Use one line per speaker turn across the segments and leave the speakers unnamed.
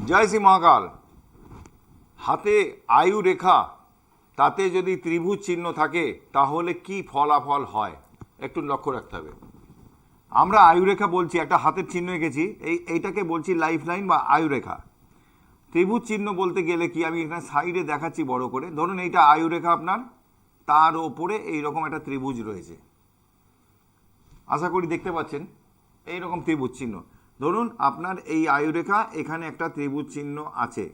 জয় শ্রী মহাকাল। হাতে আয়ু রেখা, তাতে যদি ত্রিভুজ চিহ্ন থাকে তাহলে কি ফলাফল হয় একটু লক্ষ্য রাখতে হবে। আমরা আয়ুরেখা বলছি, একটা হাতের চিহ্ন এঁকেছি, এইটাকে বলছি লাইফ লাইন বা আয়ুরেখা। ত্রিভুজ চিহ্ন বলতে গেলে কি, আমি এখানে সাইডে দেখাচ্ছি বড় করে। ধরুন এইটা আয়ুরেখা আপনার, তার ওপরে এইরকম একটা ত্রিভুজ রয়েছে, আশা করি দেখতে পাচ্ছেন এইরকম ত্রিভুজ চিহ্ন। ধরুন আপনার এই আয়ুরেখা, এখানে একটা ত্রিভুজ চিহ্ন আছে।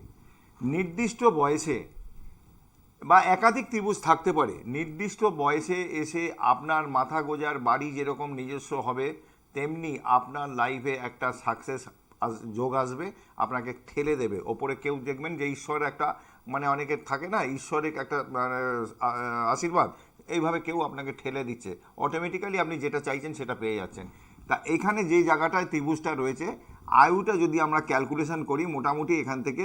নির্দিষ্ট বয়সে বা একাধিক ত্রিভুজ থাকতে পারে, নির্দিষ্ট বয়সে এসে আপনার মাথা গোজার বাড়ি যেরকম নিজস্ব হবে, তেমনি আপনার লাইফে একটা সাকসেস যোগ আসবে, আপনাকে ঠেলে দেবে ওপরে। কেউ দেখবেন যে ঈশ্বরের একটা, মানে অনেকের থাকে না ঈশ্বরিক একটা আশীর্বাদ, এইভাবে কেউ আপনাকে ঠেলে দিচ্ছে, অটোমেটিক্যালি আপনি যেটা চাইছেন সেটা পেয়ে যাচ্ছেন। তা এখানে যে জায়গাটায় ত্রিভুজটা রয়েছে, আয়ুটা যদি আমরা ক্যালকুলেশন করি, মোটামুটি এখান থেকে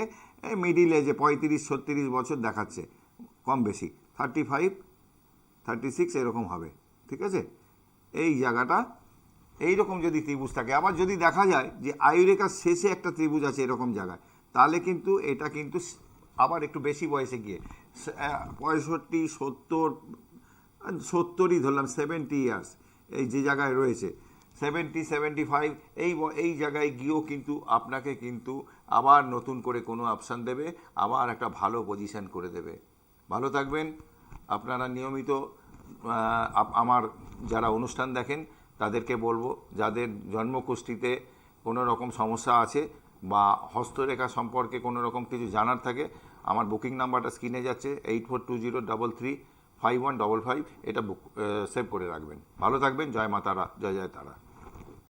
মিডিল এজে 35-36 বছর দেখাচ্ছে, কম বেশি 35-36 এরকম হবে, ঠিক আছে। এই জায়গাটা এইরকম যদি ত্রিভুজ থাকে, আবার যদি দেখা যায় যে আয়ুরেখার শেষে একটা ত্রিভুজ আছে এরকম জায়গায়, তাহলে কিন্তু এটা কিন্তু আবার একটু বেশি বয়সে গিয়ে 65-70-70ই ধরলাম, 70 ইয়ার্স এই যে জায়গায় রয়েছে, 70-75 এই জায়গায় গিয়েও কিন্তু আপনাকে কিন্তু আবার নতুন করে কোনো অপশান দেবে, আবার একটা ভালো পজিশন করে দেবে। ভালো থাকবেন। আপনারা নিয়মিত আমার যারা অনুষ্ঠান দেখেন তাদেরকে বলবো, যাদের জন্মকুষ্ঠিতে কোনো রকম সমস্যা আছে বা হস্তরেখা সম্পর্কে কোনো রকম কিছু জানার থাকে, আমার বুকিং নাম্বারটা স্ক্রিনে যাচ্ছে 8420335155, এটা সেভ করে রাখবেন। ভালো থাকবেন। জয় মা তারা, জয় জয় তারা।